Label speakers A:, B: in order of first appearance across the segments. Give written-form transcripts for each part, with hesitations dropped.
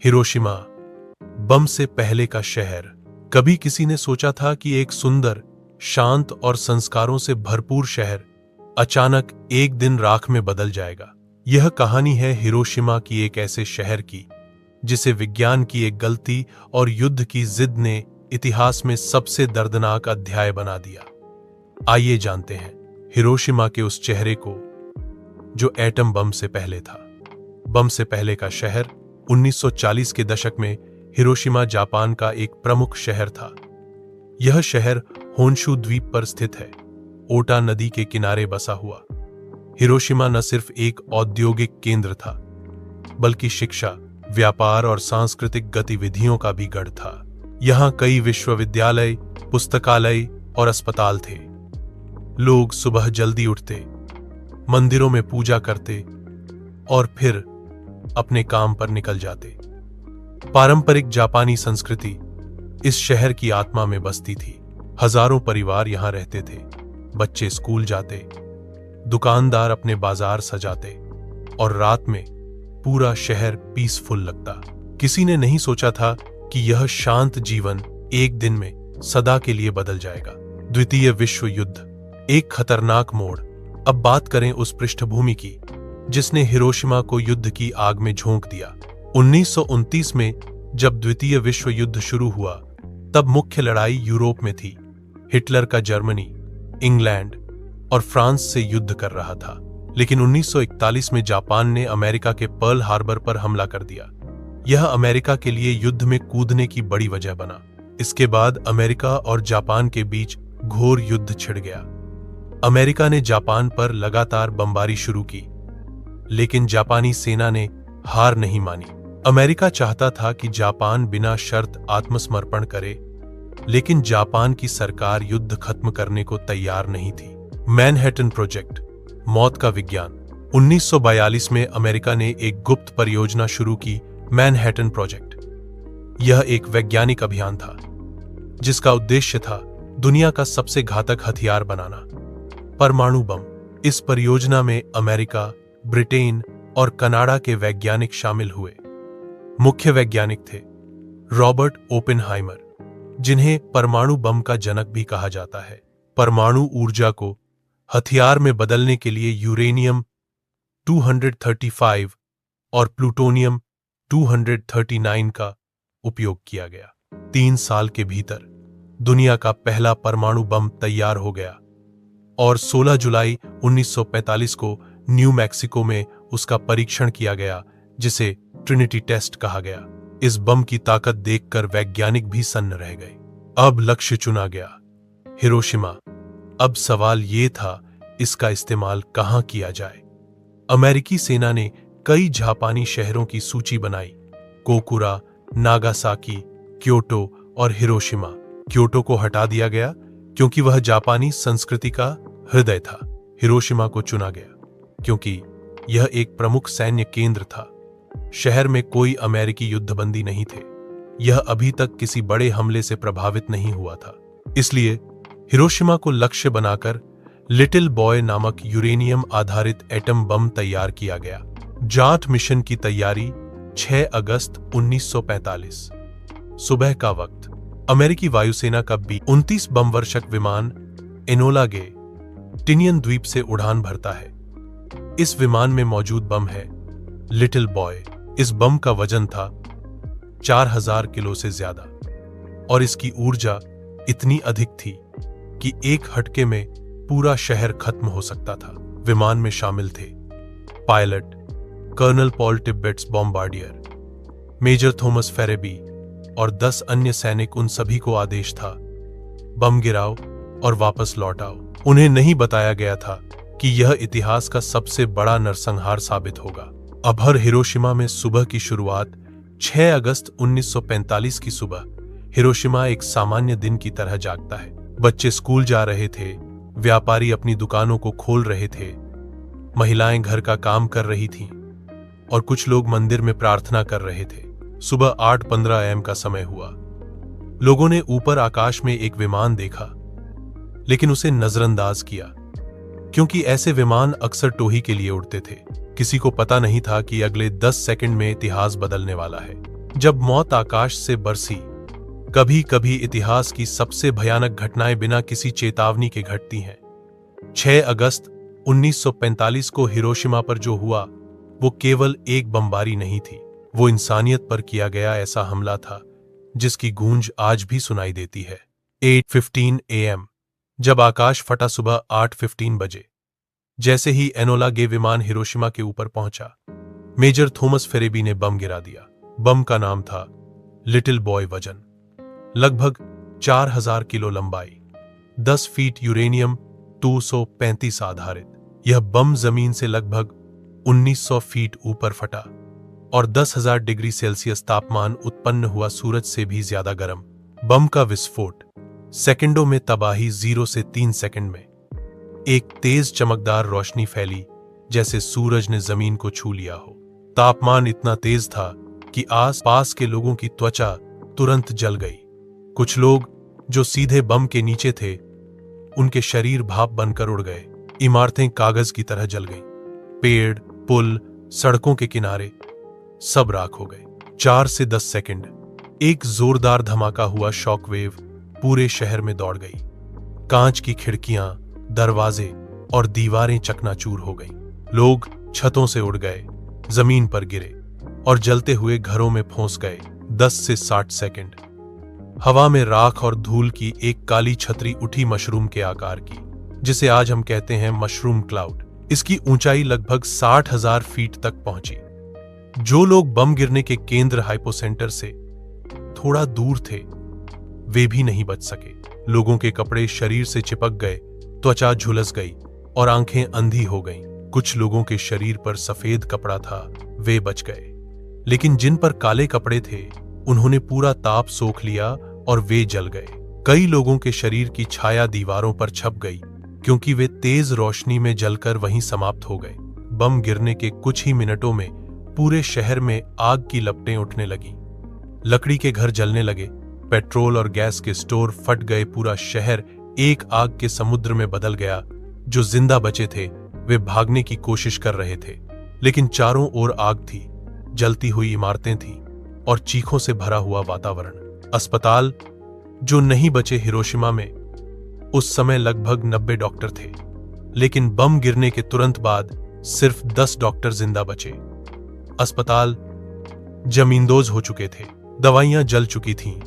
A: Hiroshima, बम से पहले का शहर। कभी किसी ने सोचा था कि एक सुंदर, शांत और संस्कारों से भरपूर शहर अचानक एक दिन राख में बदल जाएगा। यह कहानी है हिरोशिमा की, एक ऐसे शहर की जिसे विज्ञान की एक गलती और युद्ध की जिद ने इतिहास में सबसे दर्दनाक अध्याय बना दिया। आइए जानते हैं हिरोशिमा के उस चेहरे को जो एटम बम से पहले था। बम से पहले का शहर 1940 के दशक में हिरोशिमा जापान का एक प्रमुख शहर था। यह शहर होन्शु द्वीप पर स्थित है, ओटा नदी के किनारे बसा हुआ। हिरोशिमा न सिर्फ एक औद्योगिक केंद्र था, बल्कि शिक्षा, व्यापार और सांस्कृतिक गतिविधियों का भी गढ़ था। यहां कई विश्वविद्यालय, पुस्तकालय और अस्पताल थे। लोग सुबह जल्दी उठते, मंदिरों में पूजा करते और फिर अपने काम पर निकल जाते। पारंपरिक जापानी संस्कृति इस शहर की आत्मा में बसती थी। हजारों परिवार यहां रहते थे। बच्चे स्कूल जाते, दुकानदार अपने बाजार सजाते और रात में पूरा शहर पीसफुल लगता। किसी ने नहीं सोचा था कि यह शांत जीवन एक दिन में सदा के लिए बदल जाएगा। द्वितीय विश्व युद्ध, एक खतरनाक मोड़। अब बात करें उस पृष्ठभूमि की जिसने हिरोशिमा को युद्ध की आग में झोंक दिया। 1929 में जब द्वितीय विश्व युद्ध शुरू हुआ, तब मुख्य लड़ाई यूरोप में थी। हिटलर का जर्मनी, इंग्लैंड और फ्रांस से युद्ध कर रहा था। लेकिन 1941 में जापान ने अमेरिका के पर्ल हार्बर पर हमला कर दिया। यह अमेरिका के लिए युद्ध में कूदने की बड़ी वजह बना। इसके बाद अमेरिका और जापान के बीच घोर युद्ध छिड़ गया। अमेरिका ने जापान पर लगातार बमबारी शुरू की, लेकिन जापानी सेना ने हार नहीं मानी। अमेरिका चाहता था कि जापान बिना शर्त आत्मसमर्पण करे, लेकिन जापान की सरकार युद्ध खत्म करने को तैयार नहीं थी। मैनहट्टन प्रोजेक्ट, मौत का विज्ञान। 1942 में अमेरिका ने एक गुप्त परियोजना शुरू की, मैनहट्टन प्रोजेक्ट। यह एक वैज्ञानिक अभियान था जिसका उद्देश्य था दुनिया का सबसे घातक हथियार बनाना, परमाणु बम। इस परियोजना में अमेरिका, ब्रिटेन और कनाडा के वैज्ञानिक शामिल हुए। मुख्य वैज्ञानिक थे रॉबर्ट ओपेनहाइमर, जिन्हें परमाणु बम का जनक भी कहा जाता है। परमाणु ऊर्जा को हथियार में बदलने के लिए यूरेनियम 235 और प्लूटोनियम 239 का उपयोग किया गया। 3 साल के भीतर दुनिया का पहला परमाणु बम तैयार हो गया और 16 जुलाई 1945 को न्यू मैक्सिको में उसका परीक्षण किया गया, जिसे ट्रिनिटी टेस्ट कहा गया। इस बम की ताकत देखकर वैज्ञानिक भी सन्न रह गए। अब लक्ष्य चुना गया, हिरोशिमा। अब सवाल ये था, इसका इस्तेमाल कहां किया जाए। अमेरिकी सेना ने कई जापानी शहरों की सूची बनाई, कोकुरा, नागासाकी, क्योटो और हिरोशिमा। क्योटो को हटा दिया गया क्योंकि वह जापानी संस्कृति का हृदय था। हिरोशिमा को चुना गया क्योंकि यह एक प्रमुख सैन्य केंद्र था। शहर में कोई अमेरिकी युद्धबंदी नहीं थे। यह अभी तक किसी बड़े हमले से प्रभावित नहीं हुआ था। इसलिए हिरोशिमा को लक्ष्य बनाकर लिटिल बॉय नामक यूरेनियम आधारित एटम बम तैयार किया गया। जाट मिशन की तैयारी 6 अगस्त 1945 सुबह का वक्त। अमेरिकी वायुसेना का B-29 बमवर्षक विमान एनोला गे टिनियन द्वीप से उड़ान भरता है। इस विमान में मौजूद बम है लिटिल बॉय। इस बम का वजन था 4000 किलो से ज्यादा और इसकी ऊर्जा इतनी अधिक थी कि एक हटके में पूरा शहर खत्म हो सकता था। विमान में शामिल थे pilot colonel Paul Tibbets bombardier, major Thomas Ferebee और 10 अन्य सैनिक। उन सभी को आदेश था, बम गिराओ और वापस लौट आओ। उन्हें नहीं बताया गया था कि यह इतिहास का सबसे बड़ा नरसंहार साबित होगा। अब हर हिरोशिमा में सुबह की शुरुआत 6 अगस्त 1945 की सुबह। हिरोशिमा एक सामान्य दिन की तरह जागता है। बच्चे स्कूल जा रहे थे, व्यापारी अपनी दुकानों को खोल रहे थे, महिलाएं घर का काम कर रही थीं और कुछ लोग मंदिर में प्रार्थना कर रहे थे। सुबह 8:15 AM का समय हुआ। लोगों ने ऊपर आकाश में एक विमान देखा, लेकिन उसे नजरअंदाज किया क्योंकि ऐसे विमान अक्सर टोही के लिए उड़ते थे। किसी को पता नहीं था कि अगले 10 सेकंड में इतिहास बदलने वाला है। जब मौत आकाश से बरसी। कभी कभी इतिहास की सबसे भयानक घटनाएं बिना किसी चेतावनी के घटती हैं। 6 अगस्त 1945 को हिरोशिमा पर जो हुआ वो केवल एक बमबारी नहीं थी, वो इंसानियत पर किया गया ऐसा हमला था जिसकी गूंज आज भी सुनाई देती है। 8:15 AM जब आकाश फटा सुबह 8:15 बजे, जैसे ही एनोला गे विमान हिरोशिमा के ऊपर पहुंचा, मेजर थॉमस फेरेबी ने बम गिरा दिया। बम का नाम था लिटिल बॉय। वजन लगभग 4000 किलो, लंबाई 10 फीट, यूरेनियम 235 आधारित। यह बम जमीन से लगभग 1900 फीट ऊपर फटा और 10,000 डिग्री सेल्सियस तापमान उत्पन्न हुआ, सूरज से भी ज्यादा गर्म। बम का विस्फोट सेकंडों में तबाही, 0 से 3 सेकंड में एक तेज चमकदार रोशनी फैली जैसे सूरज ने जमीन को छू लिया हो। तापमान इतना तेज था कि आस पास के लोगों की त्वचा तुरंत जल गई। कुछ लोग जो सीधे बम के नीचे थे, उनके शरीर भाप बनकर उड़ गए। इमारतें कागज की तरह जल गईं। पेड़, पुल, सड़कों के किनारे सब राख हो गए। 4 से 10 सेकंड एक जोरदार धमाका हुआ। शॉकवेव पूरे शहर में दौड़ गई। कांच की खिड़कियां, दरवाजे और दीवारें चकनाचूर हो गईं। लोग छतों से उड़ गए, जमीन पर गिरे और जलते हुए घरों में फंस गए। 10 से 60 सेकंड हवा में राख और धूल की एक काली छतरी उठी, मशरूम के आकार की, जिसे आज हम कहते हैं मशरूम क्लाउड। इसकी ऊंचाई लगभग 60,000 फीट तक पहुंची। जो लोग बम गिरने के केंद्र हाइपोसेंटर से थोड़ा दूर थे, वे भी नहीं बच सके। लोगों के कपड़े शरीर से चिपक गए, त्वचा झुलस गई और आंखें अंधी हो गईं। कुछ लोगों के शरीर पर सफेद कपड़ा था, वे बच गए, लेकिन जिन पर काले कपड़े थे उन्होंने पूरा ताप सोख लिया और वे जल गए। कई लोगों के शरीर की छाया दीवारों पर छप गई क्योंकि वे तेज रोशनी में जलकर वहीं समाप्त हो गए। बम गिरने के कुछ ही मिनटों में पूरे शहर में आग की लपटें उठने लगीं। लकड़ी के घर जलने लगे, पेट्रोल और गैस के स्टोर फट गए। पूरा शहर एक आग के समुद्र में बदल गया। जो जिंदा बचे थे वे भागने की कोशिश कर रहे थे, लेकिन चारों ओर आग थी, जलती हुई इमारतें थीं और चीखों से भरा हुआ वातावरण। अस्पताल जो नहीं बचे हिरोशिमा में, उस समय लगभग 90 डॉक्टर थे, लेकिन बम गिरने के तुरंत बाद सिर्फ 10 डॉक्टर जिंदा बचे। अस्पताल जमींदोज हो चुके थे, दवाइयां जल चुकी थीं,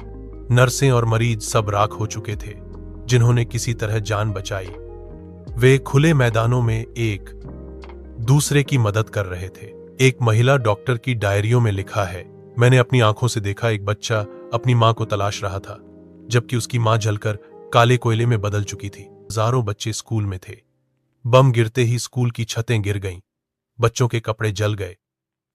A: नर्सें और मरीज सब राख हो चुके थे। जिन्होंने किसी तरह जान बचाई वे खुले मैदानों में एक दूसरे की मदद कर रहे थे। एक महिला डॉक्टर की डायरियों में लिखा है, मैंने अपनी आंखों से देखा एक बच्चा अपनी मां को तलाश रहा था, जबकि उसकी मां जलकर काले कोयले में बदल चुकी थी। हजारों बच्चे स्कूल में थे। बम गिरते ही स्कूल की छतें गिर गईं, बच्चों के कपड़े जल गए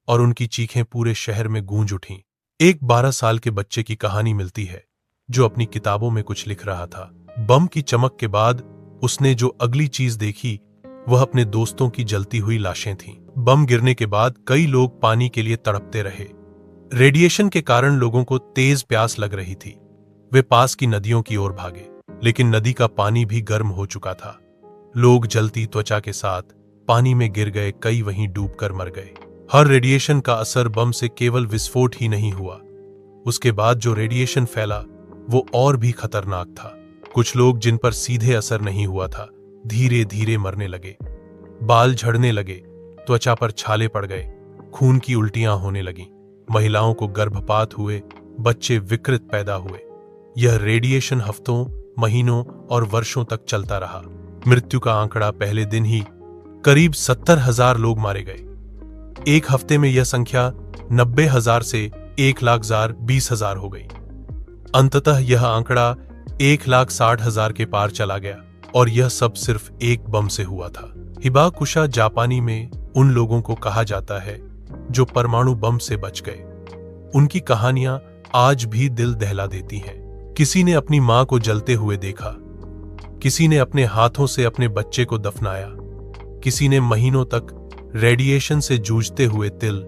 A: और उनकी चीखें पूरे शहर में गूंज उठीं। एक 12 साल के बच्चे की कहानी मिलती है जो अपनी किताबों में कुछ लिख रहा था। बम की चमक के बाद उसने जो अगली चीज देखी वह अपने दोस्तों की जलती हुई लाशें थीं। बम गिरने के बाद कई लोग पानी के लिए तड़पते रहे। रेडिएशन के कारण लोगों को तेज प्यास लग रही थी। वे पास की नदियों की ओर भागे, लेकिन नदी का पानी भी गर्म हो चुका था। लोग जलती त्वचा के साथ पानी में गिर गए, कई वहीं डूबकर मर गए। हर रेडिएशन का असर बम से केवल विस्फोट ही नहीं हुआ, उसके बाद जो रेडिएशन फैला वो और भी खतरनाक था। कुछ लोग जिन पर सीधे असर नहीं हुआ था धीरे धीरे मरने लगे। बाल झड़ने लगे, त्वचा पर छाले पड़ गए, खून की उल्टियां होने लगीं। महिलाओं को गर्भपात हुए, बच्चे विकृत पैदा हुए। यह रेडिएशन हफ्तों, महीनों और वर्षों तक चलता रहा। मृत्यु का आंकड़ा पहले दिन ही करीब 70,000 लोग मारे गए। एक हफ्ते में यह संख्या 90,000 से 1,00,000 20,000 हो गई। अंततः यह आंकड़ा 1,60,000 के पार चला गया और यह सब सिर्फ एक बम से हुआ था। हिबाकुशा जापानी में उन लोगों को कहा जाता है जो परमाणु बम से बच गए। उनकी कहानियां आज भी दिल दहला देती हैं। किसी ने अपनी मां को जलते हुए देखा, किसी ने अपने हाथों से अपने बच्चे को दफनाया, किसी ने महीनों तक रेडिएशन से जूझते हुए तिल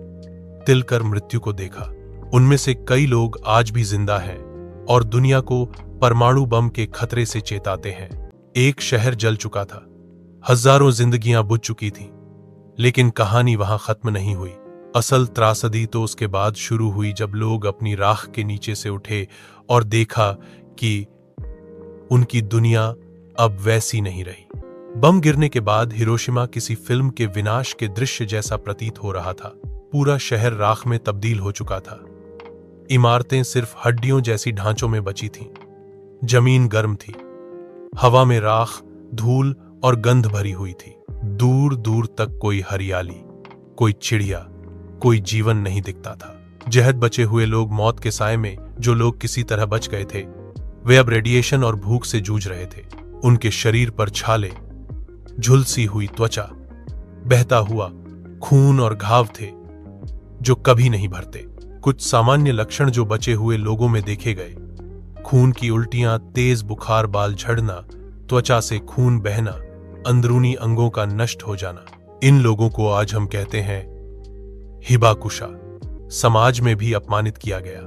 A: तिल कर मृत्यु को देखा। उनमें से कई लोग आज भी जिंदा हैं और दुनिया को परमाणु बम के खतरे से चेताते हैं। एक शहर जल चुका था, हजारों जिंदगियां बुझ चुकी थीं, लेकिन कहानी वहां खत्म नहीं हुई। असल त्रासदी तो उसके बाद शुरू हुई जब लोग अपनी राख के नीचे से उठे और देखा कि उनकी दुनिया अब वैसी नहीं रही। बम गिरने के बाद हिरोशिमा किसी फिल्म के विनाश के दृश्य जैसा प्रतीत हो रहा था। पूरा शहर राख में तब्दील हो चुका था। इमारतें सिर्फ हड्डियों जैसी ढांचों में बची थीं। जमीन गर्म थी, हवा में राख, धूल और गंध भरी हुई थी। दूर दूर तक कोई हरियाली, कोई चिड़िया, कोई जीवन नहीं दिखता था। जहद बचे हुए लोग मौत के साए में, जो लोग किसी तरह बच गए थे, वे अब रेडिएशन और भूख से जूझ रहे थे। उनके शरीर पर छाले, झुलसी हुई त्वचा, बहता हुआ खून और घाव थे जो कभी नहीं भरते। कुछ सामान्य लक्षण जो बचे हुए लोगों में देखे गए: खून की उल्टियां, तेज बुखार, बाल झड़ना, त्वचा से खून बहना, अंदरूनी अंगों का नष्ट हो जाना। इन लोगों को आज हम कहते हैं हिबाकुशा। समाज में भी अपमानित किया गया।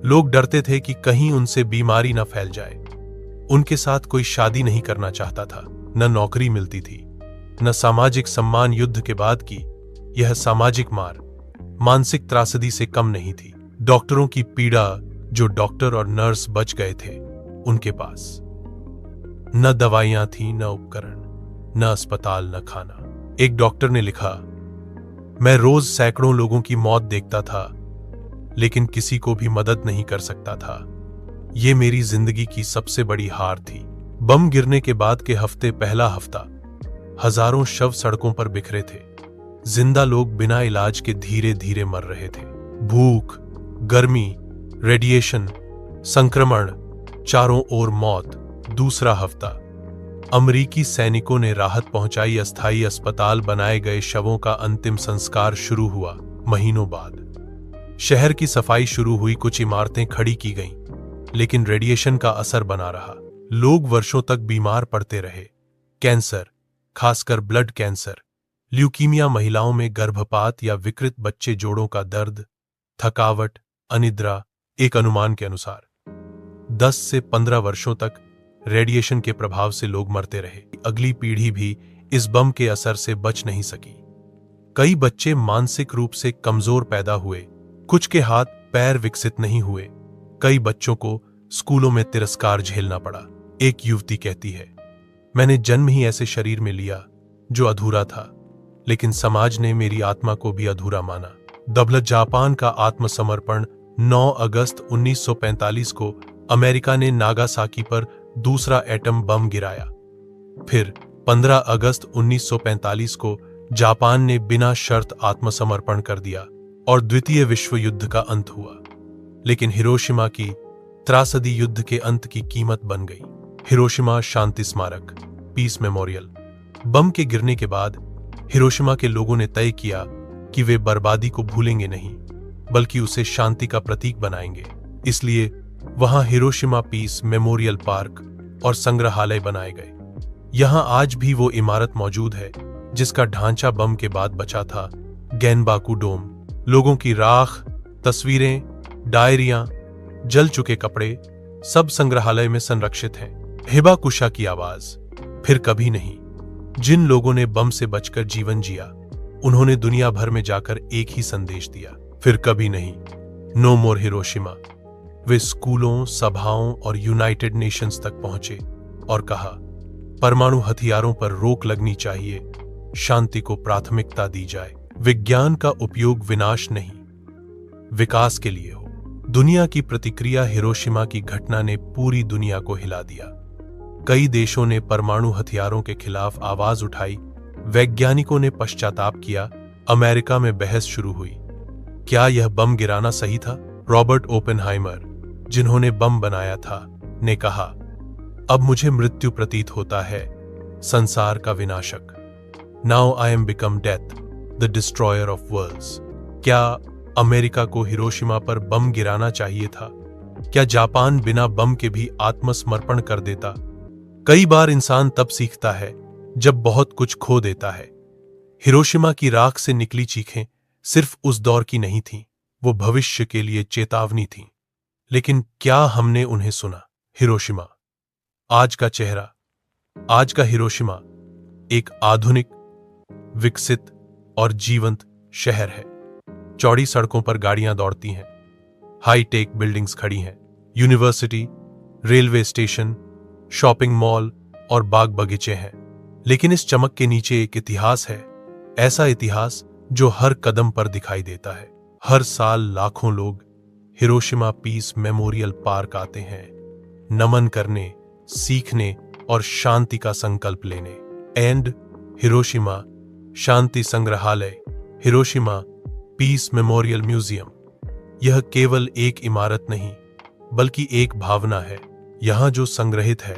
A: लोग डरते थे कि कहीं उनसे बीमारी न फैल जाए। उनके साथ कोई शादी नहीं करना चाहता था, न नौकरी मिलती थी, न सामाजिक सम्मान। युद्ध के बाद की यह सामाजिक मार मानसिक त्रासदी से कम नहीं थी। डॉक्टरों की पीड़ा, जो डॉक्टर और नर्स बच गए थे, उनके पास न दवाइयां थी, न उपकरण, न अस्पताल, न खाना। एक डॉक्टर ने लिखा, मैं रोज सैकड़ों लोगों की मौत देखता था, लेकिन किसी को भी मदद नहीं कर सकता था। यह मेरी जिंदगी की सबसे बड़ी हार थी। बम गिरने के बाद के हफ्ते, पहला हफ्ता, हजारों शव सड़कों पर बिखरे थे। जिंदा लोग बिना इलाज के धीरे धीरे मर रहे थे। भूख, गर्मी, रेडिएशन, संक्रमण, चारों ओर मौत। दूसरा हफ्ता, अमरीकी सैनिकों ने राहत पहुंचाई। अस्थायी अस्पताल बनाए गए, शवों का अंतिम संस्कार शुरू हुआ। महीनों बाद शहर की सफाई शुरू हुई। कुछ इमारतें खड़ी की गईं, लेकिन रेडिएशन का असर बना रहा। लोग वर्षों तक बीमार पड़ते रहे। कैंसर, खासकर ब्लड कैंसर, ल्यूकीमिया, महिलाओं में गर्भपात या विकृत बच्चे, जोड़ों का दर्द, थकावट, अनिद्रा। एक अनुमान के अनुसार 10 से 15 वर्षों तक रेडिएशन के प्रभाव से लोग मरते रहे। अगली पीढ़ी भी इस बम के असर से बच नहीं सकी। कई बच्चे मानसिक रूप से कमजोर पैदा हुए, कुछ के हाथ पैर विकसित नहीं हुए। कई बच्चों को स्कूलों में तिरस्कार झेलना पड़ा। एक युवती कहती है, मैंने जन्म ही ऐसे शरीर में लिया जो अधूरा था, लेकिन समाज ने मेरी आत्मा को भी अधूरा माना। दबलत जापान का आत्मसमर्पण। 9 अगस्त 1945 को अमेरिका ने नागासाकी पर दूसरा एटम बम गिराया। फिर 15 अगस्त 1945 को जापान ने बिना शर्त आत्मसमर्पण कर दिया और द्वितीय विश्व युद्ध का अंत हुआ। लेकिन हिरोशिमा की त्रासदी युद्ध के अंत की कीमत बन गई। हिरोशिमा शांति स्मारक, पीस मेमोरियल। बम के गिरने के बाद हिरोशिमा के लोगों ने तय किया कि वे बर्बादी को भूलेंगे नहीं, बल्कि उसे शांति का प्रतीक बनाएंगे। इसलिए वहां हिरोशिमा पीस मेमोरियल पार्क और संग्रहालय बनाए गए। यहां आज भी वो इमारत मौजूद है जिसका ढांचा बम के बाद बचा था, गैनबाकू डोम। लोगों की राख, तस्वीरें, डायरियां, जल चुके कपड़े, सब संग्रहालय में संरक्षित हैं। हिबाकुशा की आवाज। फिर कभी नहीं। जिन लोगों ने बम से बचकर जीवन जिया, उन्होंने दुनिया भर में जाकर एक ही संदेश दिया, फिर कभी नहीं। नो मोर हिरोशिमा। वे स्कूलों, सभाओं और यूनाइटेड नेशंस तक पहुंचे और कहा, परमाणु हथियारों पर रोक लगनी चाहिए, शांति को प्राथमिकता दी जाए। विज्ञान का उपयोग विनाश नहीं, विकास के लिए हो। दुनिया की प्रतिक्रिया। हिरोशिमा की घटना ने पूरी दुनिया को हिला दिया। कई देशों ने परमाणु हथियारों के खिलाफ आवाज उठाई। वैज्ञानिकों ने पश्चाताप किया। अमेरिका में बहस शुरू हुई, क्या यह बम गिराना सही था? रॉबर्ट ओपेनहाइमर, जिन्होंने बम बनाया था, ने कहा, अब मुझे मृत्यु प्रतीत होता है, संसार का विनाशक। Now I am become death, the destroyer of worlds. क्या अमेरिका को हिरोशिमा पर बम गिराना चाहिए था? क्या जापान बिना बम के भी आत्मसमर्पण कर देता? कई बार इंसान तब सीखता है जब बहुत कुछ खो देता है। हिरोशिमा की राख से निकली चीखें सिर्फ उस दौर की नहीं थीं, वो भविष्य के लिए चेतावनी थीं। लेकिन क्या हमने उन्हें सुना? हिरोशिमा आज का चेहरा। आज का हिरोशिमा एक आधुनिक, विकसित और जीवंत शहर है। चौड़ी सड़कों पर गाड़ियां दौड़ती हैं, हाई टेक बिल्डिंग्स खड़ी हैं, university, railway station, shopping mall और बाग बगीचे हैं। लेकिन इस चमक के नीचे एक इतिहास है, ऐसा इतिहास जो हर कदम पर दिखाई देता है। हर साल लाखों लोग हिरोशिमा पीस मेमोरियल पार्क आते हैं, नमन करने, सीखने और शांति का संकल्प लेने। एंड हिरोशिमा शांति संग्रहालय, हिरोशिमा पीस मेमोरियल म्यूजियम, यह केवल एक इमारत नहीं बल्कि एक भावना है। यहां जो संग्रहित है,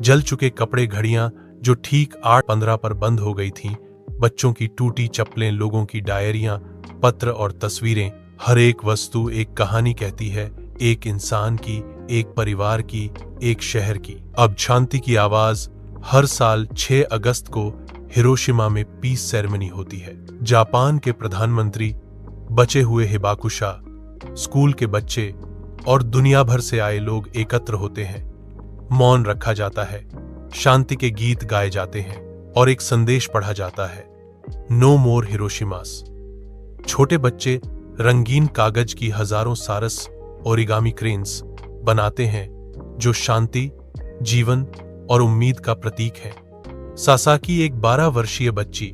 A: जल चुके कपड़े, घड़ियां जो ठीक 8:15 पर बंद हो गई थीं, बच्चों की टूटी चप्पलें, लोगों की डायरियां, पत्र और तस्वीरें, हर एक वस्तु एक कहानी कहती है, एक इंसान की, एक परिवार की, एक शहर की। अब शांति की आवाज हर साल 6 अगस्त को हिरोशिमा में पीस सेरेमनी होती है। जापान के प्रधानमंत्री, बचे हुए हिबाकुशा, स्कूल के बच्चे और दुनिया भर से आए लोग एकत्र होते हैं। मौन रखा जाता है, शांति के गीत गाए जाते हैं और एक संदेश पढ़ा जाता है, नो मोर हिरोशिमास। छोटे बच्चे रंगीन कागज की हजारों सारस ओरिगामी क्रेन्स बनाते हैं जो शांति, जीवन और उम्मीद का प्रतीक है। सासाकी एक 12 वर्षीय बच्ची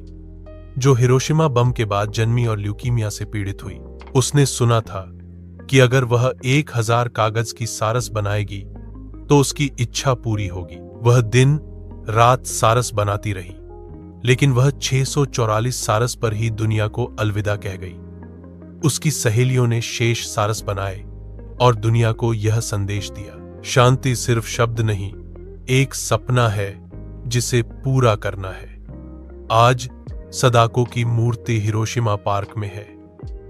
A: जो हिरोशिमा बम के बाद जन्मी और ल्यूकीमिया से पीड़ित हुई। उसने सुना था कि अगर वह 1000 कागज की सारस बनाएगी तो उसकी इच्छा पूरी होगी। वह दिन रात सारस बनाती रही, लेकिन वह 644 सारस पर ही दुनिया को अलविदा कह गई। उसकी सहेलियों ने शेष सारस बनाए और दुनिया को यह संदेश दिया, शांति सिर्फ शब्द नहीं, एक सपना है जिसे पूरा करना है। आज सदाको की मूर्ति हिरोशिमा पार्क में है,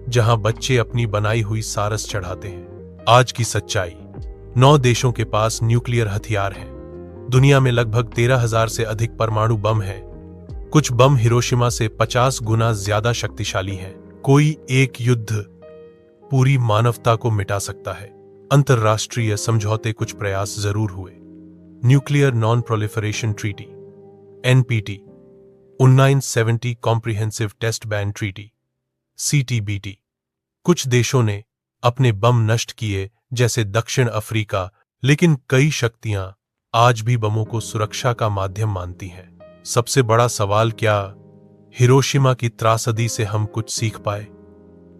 A: जहां बच्चे अपनी बनाई हुई सारस चढ़ाते हैं। आज की सच्चाई, 9 देशों के पास न्यूक्लियर हथियार हैं। दुनिया में लगभग 13,000 से अधिक परमाणु बम हैं। कुछ बम हिरोशिमा से 50 गुना ज्यादा शक्तिशाली हैं। कोई एक युद्ध पूरी मानवता को मिटा सकता है। अंतर्राष्ट्रीय समझौते, कुछ प्रयास जरूर हुए। Nuclear non proliferation treaty NPT, 1970 comprehensive test ban treaty CTBT। कुछ देशों ने अपने बम नष्ट किए, जैसे दक्षिण अफ्रीका, लेकिन कई शक्तियां आज भी बमों को सुरक्षा का माध्यम मानती हैं। सबसे बड़ा सवाल, क्या हिरोशिमा की त्रासदी से हम कुछ सीख पाए?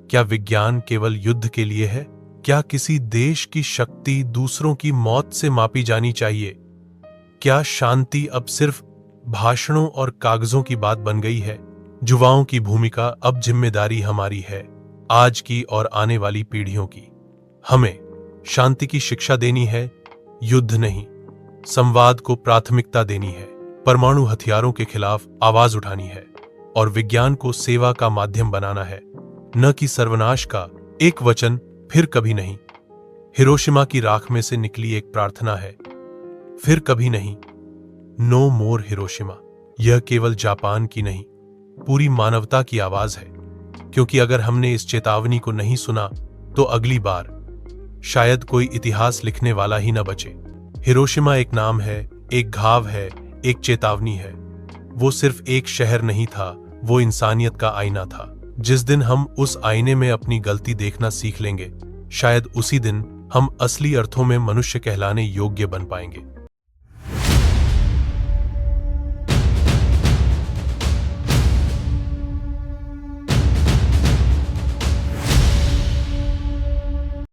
A: क्या विज्ञान केवल युद्ध के लिए है? क्या किसी देश की शक्ति दूसरों की मौत से मापी जानी चाहिए? क्या शांति अब सिर्फ भाषणों और कागजों की बात बन गई है? युवाओं की भूमिका, अब जिम्मेदारी हमारी है, आज की और आने वाली पीढ़ियों की। हमें शांति की शिक्षा देनी है, युद्ध नहीं। संवाद को प्राथमिकता देनी है, परमाणु हथियारों के खिलाफ आवाज उठानी है और विज्ञान को सेवा का माध्यम बनाना है, न कि सर्वनाश का। एक वचन, फिर कभी नहीं। हिरोशिमा की राख में से निकली एक प्रार्थना है, फिर कभी नहीं। नो मोर हिरोशिमा। यह केवल जापान की नहीं, पूरी मानवता की आवाज है, क्योंकि अगर हमने इस चेतावनी को नहीं सुना तो अगली बार शायद कोई इतिहास लिखने वाला ही न बचे। हिरोशिमा एक नाम है, एक घाव है, एक चेतावनी है। वो सिर्फ एक शहर नहीं था, वो इंसानियत का आईना था। जिस दिन हम उस आईने में अपनी गलती देखना सीख लेंगे, शायद उसी दिन हम असली अर्थों में मनुष्य कहलाने योग्य बन पाएंगे।